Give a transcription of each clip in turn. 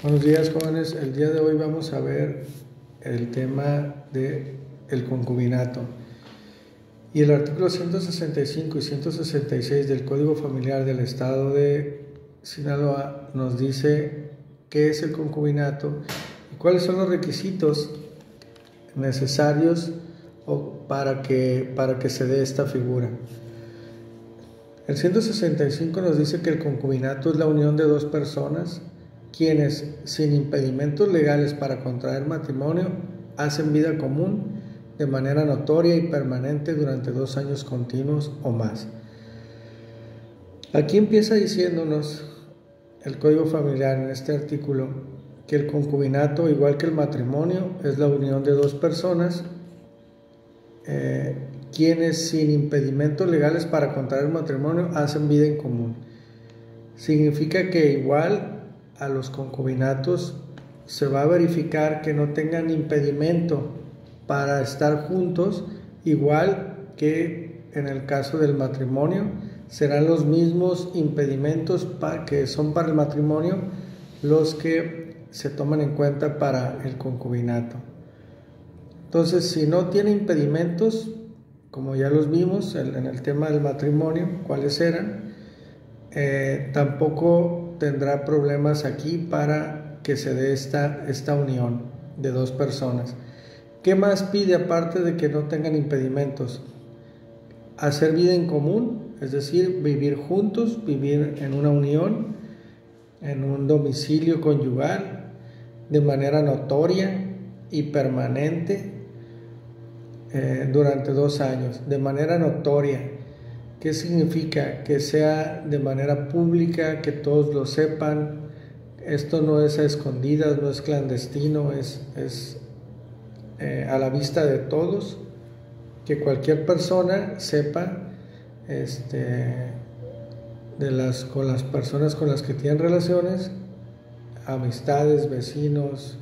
Buenos días, jóvenes. El día de hoy vamos a ver el tema del concubinato. Y el artículo 165 y 166 del Código Familiar del Estado de Sinaloa nos dice qué es el concubinato y cuáles son los requisitos necesarios para que se dé esta figura. El 165 nos dice que el concubinato es la unión de dos personas quienes, sin impedimentos legales para contraer matrimonio, hacen vida común de manera notoria y permanente durante 2 años continuos o más. Aquí empieza diciéndonos el Código Familiar en este artículo que el concubinato, igual que el matrimonio, es la unión de dos personas quienes, sin impedimentos legales para contraer matrimonio, hacen vida en común. Significa que igual a los concubinatos se va a verificar que no tengan impedimento para estar juntos, igual que en el caso del matrimonio. Serán los mismos impedimentos que son para el matrimonio los que se toman en cuenta para el concubinato. Entonces, si no tiene impedimentos, como ya los vimos en el tema del matrimonio, cuáles eran, tampoco tendrá problemas aquí para que se dé esta unión de dos personas. ¿Qué más pide aparte de que no tengan impedimentos? Hacer vida en común, es decir, vivir juntos, vivir en una unión, en un domicilio conyugal, de manera notoria y permanente durante 2 años. De manera notoria, ¿qué significa? Que sea de manera pública, que todos lo sepan. Esto no es a escondidas, no es clandestino, es a la vista de todos, que cualquier persona sepa con las personas con las que tienen relaciones, amistades, vecinos,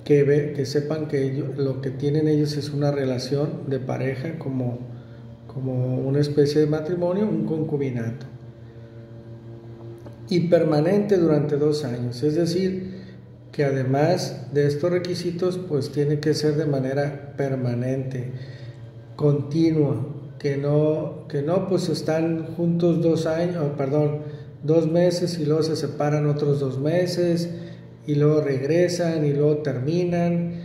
que sepan que lo que tienen ellos es una relación de pareja, como una especie de matrimonio, un concubinato, y permanente durante 2 años. Es decir, que además de estos requisitos, pues tiene que ser de manera permanente, continua, que no pues están juntos 2 meses y luego se separan otros 2 meses y luego regresan y luego terminan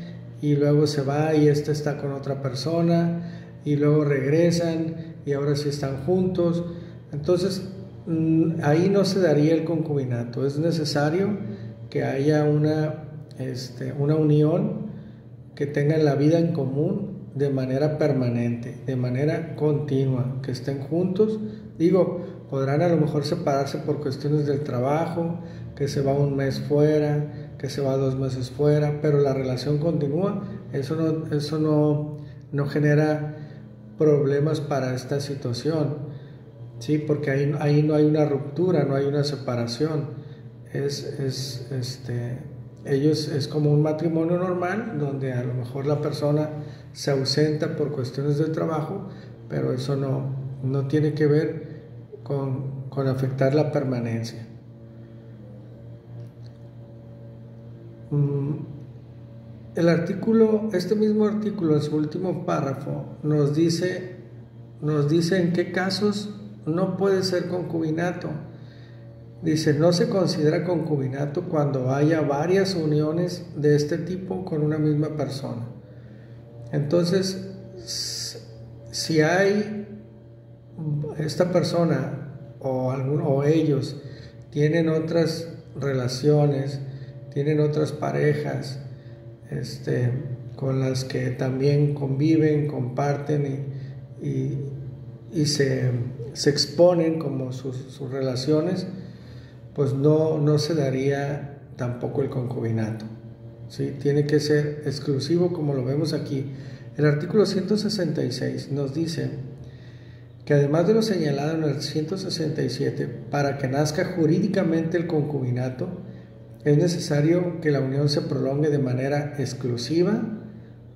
y luego se va y está con otra persona y luego regresan y ahora sí están juntos. Entonces ahí no se daría el concubinato. Es necesario que haya una unión, que tengan la vida en común de manera permanente, de manera continua, que estén juntos. Podrán a lo mejor separarse por cuestiones del trabajo, que se va 1 mes fuera, que se va 2 meses fuera, pero la relación continúa. Eso no genera problemas para esta situación, ¿sí? Porque ahí no hay una ruptura, no hay una separación. Ellos es como un matrimonio normal, donde a lo mejor la persona se ausenta por cuestiones del trabajo, pero eso no tiene que ver con afectar la permanencia. Este mismo artículo, en su último párrafo, nos dice en qué casos no puede ser concubinato. Dice: no se considera concubinato cuando haya varias uniones de este tipo con una misma persona. Entonces, si hay esta persona o ellos tienen otras relaciones, tienen otras parejas con las que también conviven, comparten y se exponen como sus relaciones, pues no se daría tampoco el concubinato, ¿sí? Tiene que ser exclusivo, como lo vemos aquí. El artículo 166 nos dice que, además de lo señalado en el 167, para que nazca jurídicamente el concubinato, es necesario que la unión se prolongue de manera exclusiva,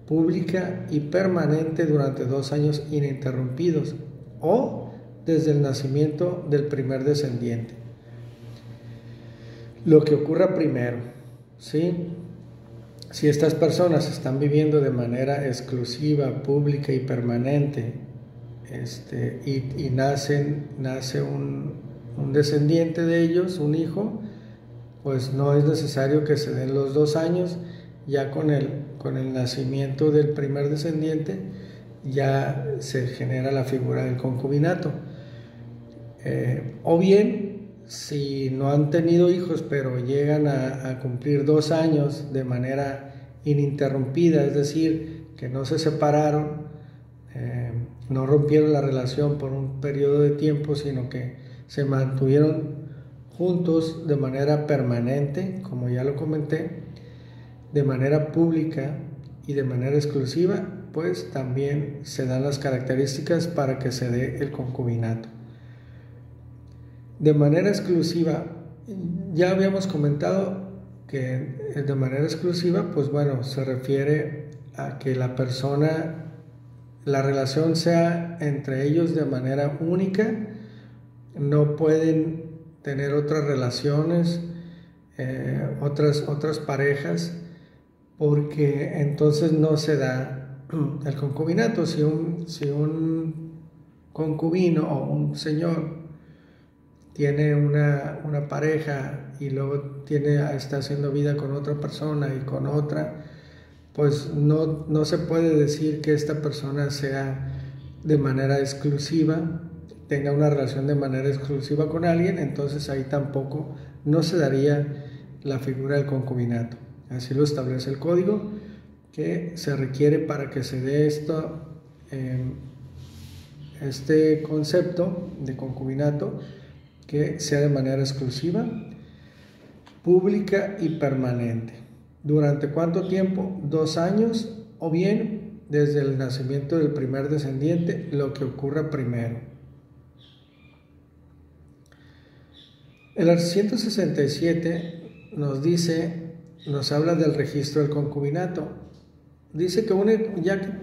pública y permanente durante 2 años ininterrumpidos, o desde el nacimiento del primer descendiente. lo que ocurra primero, ¿sí? Si estas personas están viviendo de manera exclusiva, pública y permanente, y nace un descendiente de ellos, un hijo, pues no es necesario que se den los 2 años. Ya con el nacimiento del primer descendiente ya se genera la figura del concubinato. O bien, si no han tenido hijos pero llegan a cumplir 2 años de manera ininterrumpida, es decir, que no se separaron, no rompieron la relación por un periodo de tiempo, sino que se mantuvieron juntos de manera permanente, como ya lo comenté, de manera pública y de manera exclusiva, pues también se dan las características para que se dé el concubinato. De manera exclusiva, ya habíamos comentado que de manera exclusiva, pues bueno, se refiere a que la relación sea entre ellos de manera única, no pueden tener otras relaciones, otras parejas, porque entonces no se da el concubinato. Si un concubino o un señor tiene una pareja y luego está haciendo vida con otra persona y con otra, pues no se puede decir que esta persona sea de manera exclusiva, tenga una relación de manera exclusiva con alguien, entonces ahí tampoco no se daría la figura del concubinato. Así lo establece el código, que se requiere para que se dé este concepto de concubinato, que sea de manera exclusiva, pública y permanente. ¿Durante cuánto tiempo? 2 años, o bien desde el nacimiento del primer descendiente, lo que ocurra primero. El artículo 167 nos habla del registro del concubinato. Dice que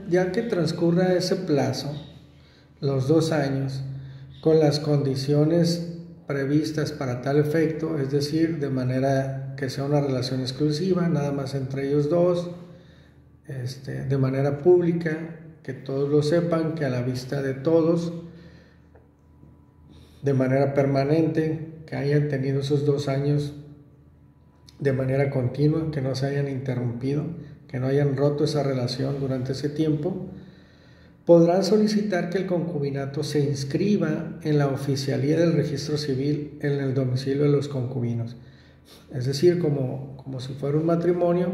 ya que transcurra ese plazo, los 2 años, con las condiciones previstas para tal efecto, es decir, de manera que sea una relación exclusiva, nada más entre ellos dos, de manera pública, que todos lo sepan, que a la vista de todos, de manera permanente, que hayan tenido esos 2 años de manera continua, que no se hayan interrumpido, que no hayan roto esa relación durante ese tiempo. Podrán solicitar que el concubinato se inscriba en la oficialía del registro civil en el domicilio de los concubinos. Es decir, como si fuera un matrimonio,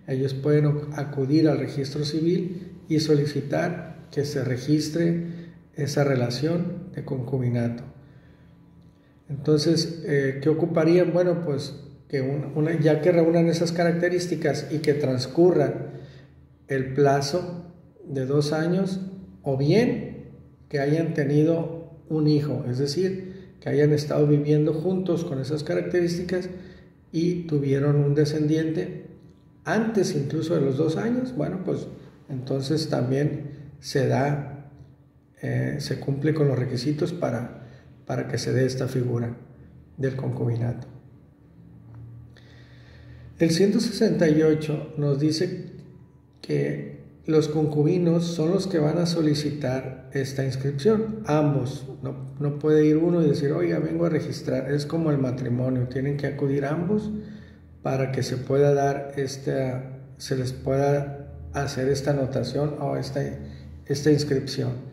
ellos pueden acudir al registro civil y solicitar que se registre esa relación de concubinato. Entonces, ¿qué ocuparían? Bueno, pues que ya que reúnan esas características y que transcurra el plazo de 2 años, o bien que hayan tenido un hijo, es decir, que hayan estado viviendo juntos con esas características y tuvieron un descendiente antes incluso de los 2 años, bueno, pues entonces también se cumple con los requisitos para que se dé esta figura del concubinato. El 168 nos dice que los concubinos son los que van a solicitar esta inscripción, ambos. No puede ir uno y decir, oiga, vengo a registrar. Es como el matrimonio, tienen que acudir ambos para que se pueda dar se les pueda hacer esta anotación o esta inscripción.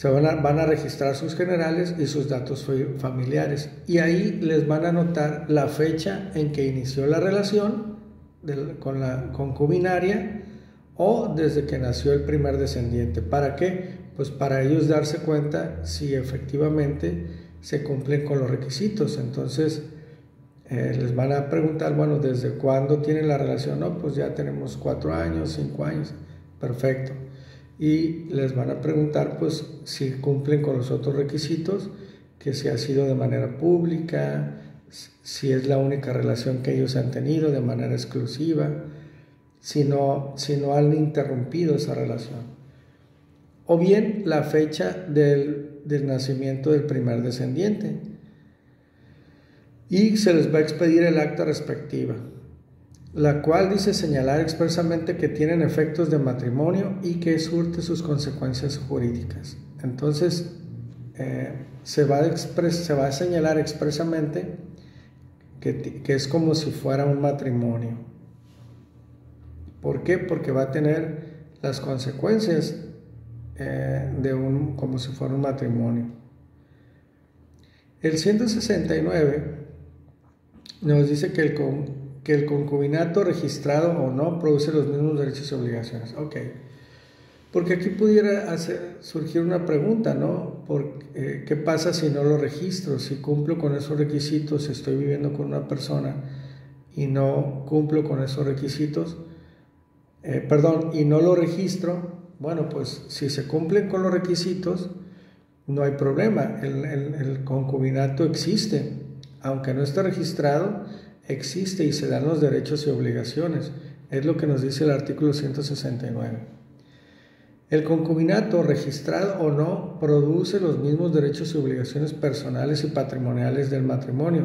Van a registrar sus generales y sus datos familiares, y ahí les van a anotar la fecha en que inició la relación con la concubinaria, o desde que nació el primer descendiente. ¿Para qué? Pues para ellos darse cuenta si efectivamente se cumplen con los requisitos. Entonces les van a preguntar, bueno, ¿desde cuándo tienen la relación? No, pues ya tenemos 4 años, 5 años, perfecto. Y les van a preguntar pues si cumplen con los otros requisitos, que si ha sido de manera pública, si es la única relación que ellos han tenido de manera exclusiva, si no han interrumpido esa relación, o bien la fecha del nacimiento del primer descendiente. y se les va a expedir el acta respectiva, la cual dice señalar expresamente que tienen efectos de matrimonio y que surte sus consecuencias jurídicas. Entonces, se va a señalar expresamente que es como si fuera un matrimonio. ¿Por qué? Porque va a tener las consecuencias como si fuera un matrimonio. El 169 nos dice que el concubinato registrado o no produce los mismos derechos y obligaciones. Ok. Porque aquí pudiera surgir una pregunta, ¿no? ¿Qué pasa si no lo registro? Si cumplo con esos requisitos, si estoy viviendo con una persona y no cumplo con esos requisitos, y no lo registro, bueno, pues si se cumplen con los requisitos, no hay problema. El concubinato existe, aunque no esté registrado, existe y se dan los derechos y obligaciones. Es lo que nos dice el artículo 169. El concubinato, registrado o no, produce los mismos derechos y obligaciones personales y patrimoniales del matrimonio,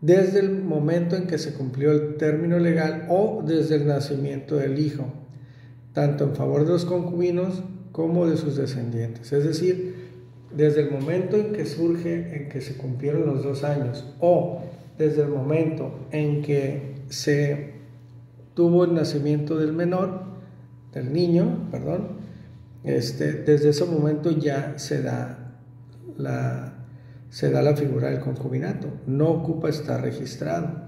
desde el momento en que se cumplió el término legal o desde el nacimiento del hijo, tanto en favor de los concubinos como de sus descendientes. Es decir, desde el momento en que se cumplieron los 2 años o desde el momento en que se tuvo el nacimiento del niño, desde ese momento ya se da la figura del concubinato, no ocupa estar registrado.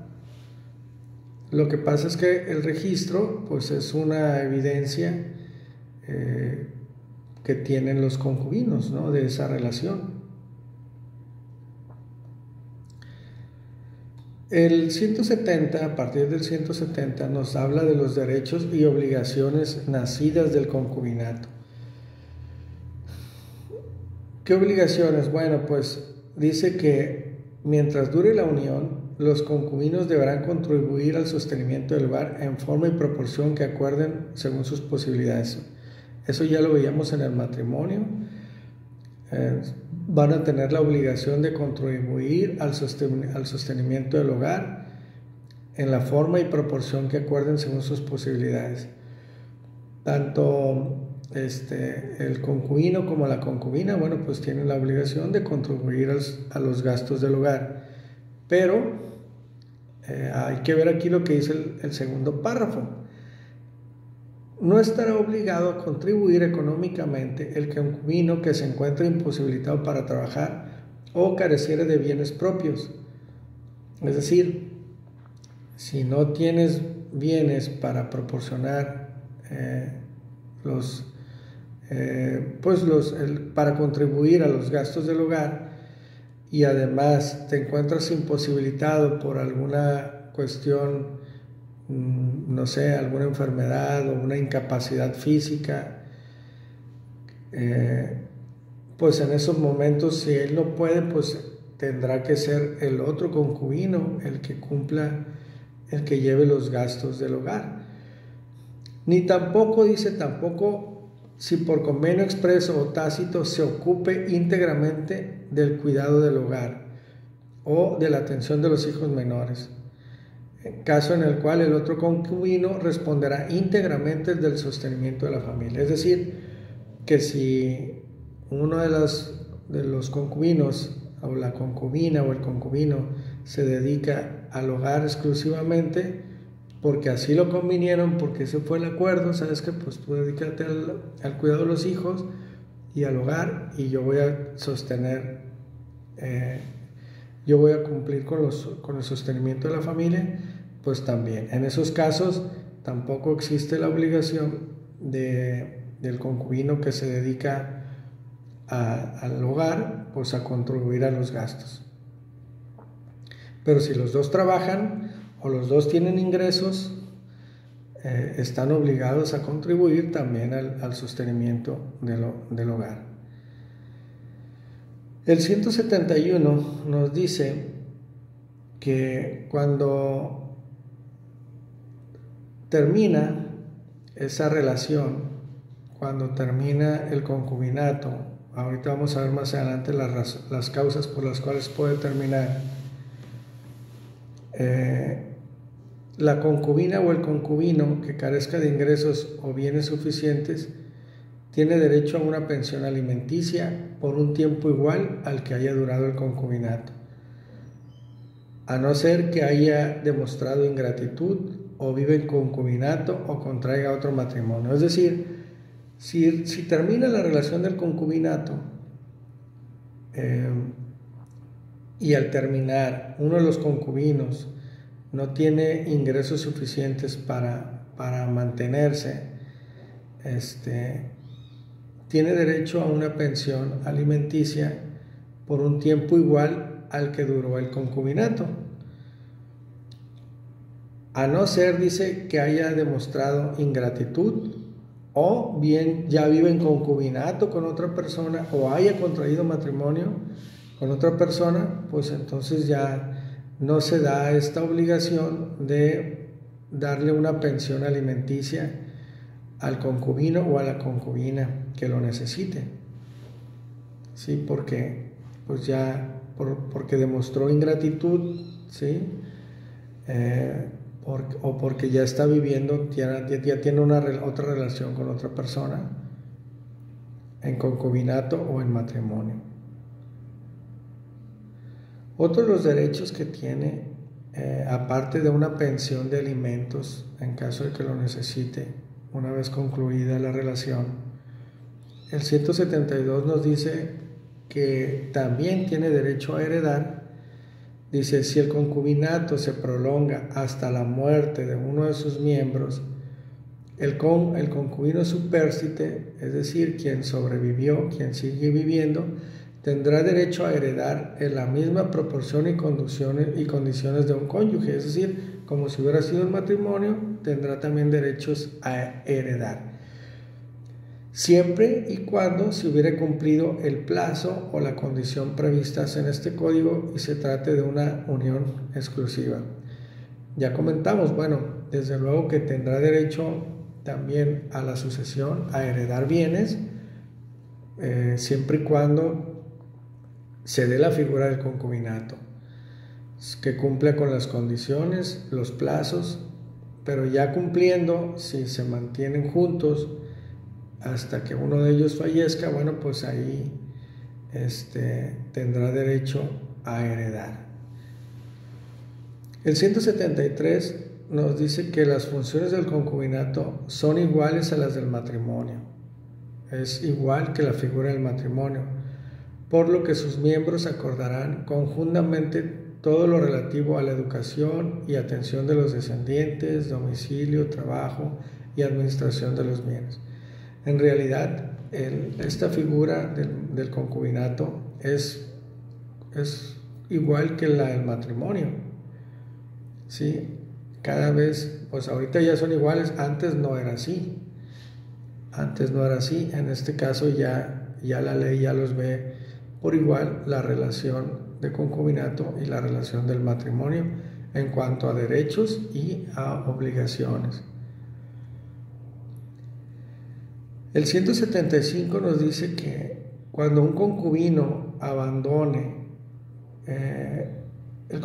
Lo que pasa es que el registro pues es una evidencia que tienen los concubinos, ¿no?, de esa relación. El 170, a partir del 170, nos habla de los derechos y obligaciones nacidas del concubinato. ¿Qué obligaciones? Bueno, pues dice que mientras dure la unión, los concubinos deberán contribuir al sostenimiento del hogar en forma y proporción que acuerden según sus posibilidades. Eso ya lo veíamos en el matrimonio. Van a tener la obligación de contribuir al sostenimiento del hogar en la forma y proporción que acuerden según sus posibilidades. Tanto el concubino como la concubina, bueno, pues tienen la obligación de contribuir a los gastos del hogar. Pero hay que ver aquí lo que dice el segundo párrafo. No estará obligado a contribuir económicamente el concubino que se encuentre imposibilitado para trabajar o careciere de bienes propios. Es decir, si no tienes bienes para proporcionar para contribuir a los gastos del hogar y además te encuentras imposibilitado por alguna cuestión, no sé, alguna enfermedad o una incapacidad física, pues en esos momentos, si él no puede, pues tendrá que ser el otro concubino el que cumpla, el que lleve los gastos del hogar. Ni tampoco si por convenio expreso o tácito se ocupe íntegramente del cuidado del hogar o de la atención de los hijos menores, caso en el cual el otro concubino responderá íntegramente del sostenimiento de la familia. Es decir, que si uno de los concubinos o la concubina o el concubino se dedica al hogar exclusivamente porque así lo convinieron, porque ese fue el acuerdo, sabes que pues tú dedícate al cuidado de los hijos y al hogar y yo voy a sostener, yo voy a cumplir con el sostenimiento de la familia, pues también. En esos casos tampoco existe la obligación del concubino que se dedica al hogar, pues a contribuir a los gastos. Pero si los dos trabajan o los dos tienen ingresos, están obligados a contribuir también al sostenimiento del hogar. El 171 nos dice que cuando termina esa relación, cuando termina el concubinato, ahorita vamos a ver más adelante las causas por las cuales puede terminar. La concubina o el concubino que carezca de ingresos o bienes suficientes tiene derecho a una pensión alimenticia por un tiempo igual al que haya durado el concubinato, a no ser que haya demostrado ingratitud o vive en concubinato o contraiga otro matrimonio. Es decir, si termina la relación del concubinato y al terminar uno de los concubinos no tiene ingresos suficientes para mantenerse, tiene derecho a una pensión alimenticia por un tiempo igual al que duró el concubinato, a no ser, dice, que haya demostrado ingratitud o bien ya vive en concubinato con otra persona o haya contraído matrimonio con otra persona, pues entonces ya no se da esta obligación de darle una pensión alimenticia al concubino o a la concubina que lo necesite, ¿sí? Porque pues ya porque demostró ingratitud, ¿sí? O porque ya está viviendo, ya tiene otra relación con otra persona en concubinato o en matrimonio. Otro de los derechos que tiene, aparte de una pensión de alimentos en caso de que lo necesite una vez concluida la relación, el 172 nos dice que también tiene derecho a heredar. Dice, si el concubinato se prolonga hasta la muerte de uno de sus miembros, el concubino supérstite, es decir, quien sobrevivió, quien sigue viviendo, tendrá derecho a heredar en la misma proporción y condiciones de un cónyuge, es decir, como si hubiera sido un matrimonio, tendrá también derechos a heredar, siempre y cuando se hubiera cumplido el plazo o la condición previstas en este código y se trate de una unión exclusiva. Ya comentamos, bueno, desde luego que tendrá derecho también a la sucesión, a heredar bienes, siempre y cuando se dé la figura del concubinato, que cumpla con las condiciones, los plazos, pero ya cumpliendo, si se mantienen juntos hasta que uno de ellos fallezca, bueno, pues ahí tendrá derecho a heredar. El 173 nos dice que las funciones del concubinato son iguales a las del matrimonio, es igual que la figura del matrimonio, por lo que sus miembros acordarán conjuntamente todo lo relativo a la educación y atención de los descendientes, domicilio, trabajo y administración de los bienes. En realidad, esta figura del concubinato es igual que la del matrimonio, ¿sí? Cada vez, pues ahorita ya son iguales, antes no era así. En este caso ya la ley ya los ve por igual, la relación de concubinato y la relación del matrimonio en cuanto a derechos y a obligaciones. El 175 nos dice que cuando un concubino abandone, el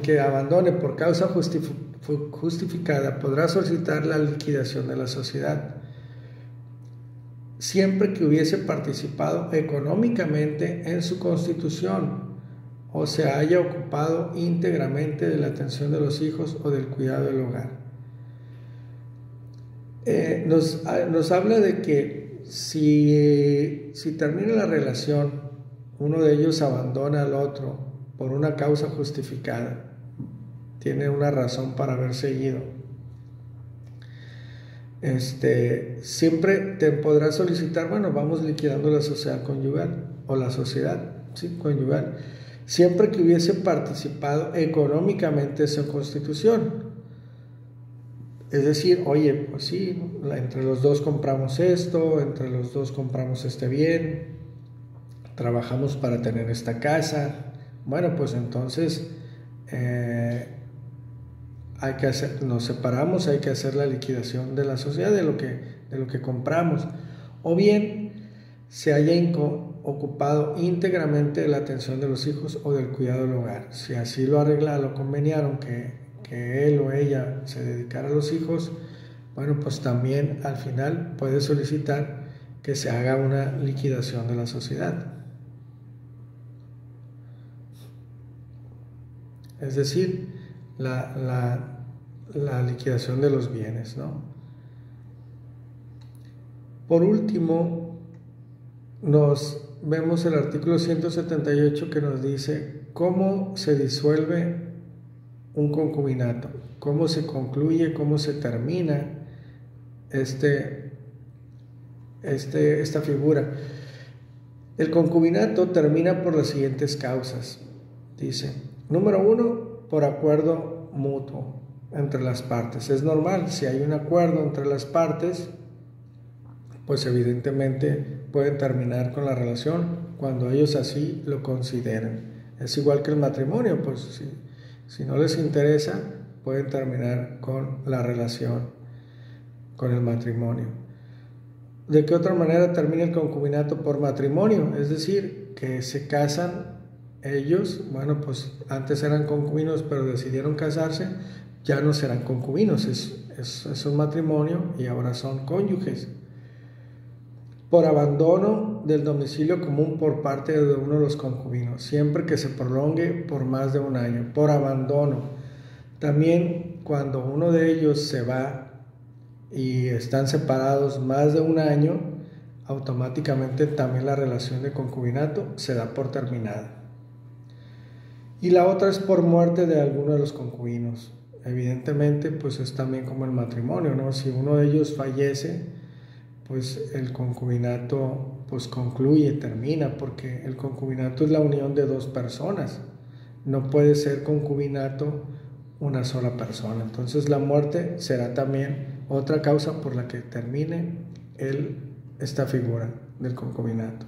que abandone por causa justificada podrá solicitar la liquidación de la sociedad, siempre que hubiese participado económicamente en su constitución o se haya ocupado íntegramente de la atención de los hijos o del cuidado del hogar. Nos habla de que si termina la relación, uno de ellos abandona al otro por una causa justificada, tiene una razón para haber seguido, siempre te podrás solicitar, bueno, vamos liquidando la sociedad conyugal o la sociedad, ¿sí? Conyugal, siempre que hubiese participado económicamente en su constitución. Es decir, oye, pues sí, entre los dos compramos esto, entre los dos compramos este bien, trabajamos para tener esta casa. Bueno, pues entonces nos separamos, hay que hacer la liquidación de la sociedad de lo que compramos. O bien se haya ocupado íntegramente de la atención de los hijos o del cuidado del hogar. Si así lo arreglaron, lo conveniaron que él o ella se dedicara a los hijos, bueno, pues también al final puede solicitar que se haga una liquidación de la sociedad. Es decir, la liquidación de los bienes, ¿no? Por último, vemos el artículo 178 que nos dice cómo se disuelve un concubinato, cómo se concluye, cómo se termina esta figura. El concubinato termina por las siguientes causas. Dice, número 1, por acuerdo mutuo entre las partes. Es normal, si hay un acuerdo entre las partes, pues evidentemente pueden terminar con la relación cuando ellos así lo consideren. Es igual que el matrimonio, pues si no les interesa, pueden terminar con la relación, con el matrimonio. ¿De qué otra manera termina el concubinato? Por matrimonio, es decir, que se casan ellos, bueno, pues antes eran concubinos, pero decidieron casarse, ya no serán concubinos, es un matrimonio y ahora son cónyuges. Por abandono del domicilio común por parte de uno de los concubinos, siempre que se prolongue por más de un año, por abandono. También cuando uno de ellos se va y están separados más de un año, automáticamente también la relación de concubinato se da por terminada. Y la otra es por muerte de alguno de los concubinos. Evidentemente, pues es también como el matrimonio, ¿no? Si uno de ellos fallece, pues el concubinato pues concluye, termina, porque el concubinato es la unión de dos personas. No puede ser concubinato una sola persona. Entonces la muerte será también otra causa por la que termine esta figura del concubinato.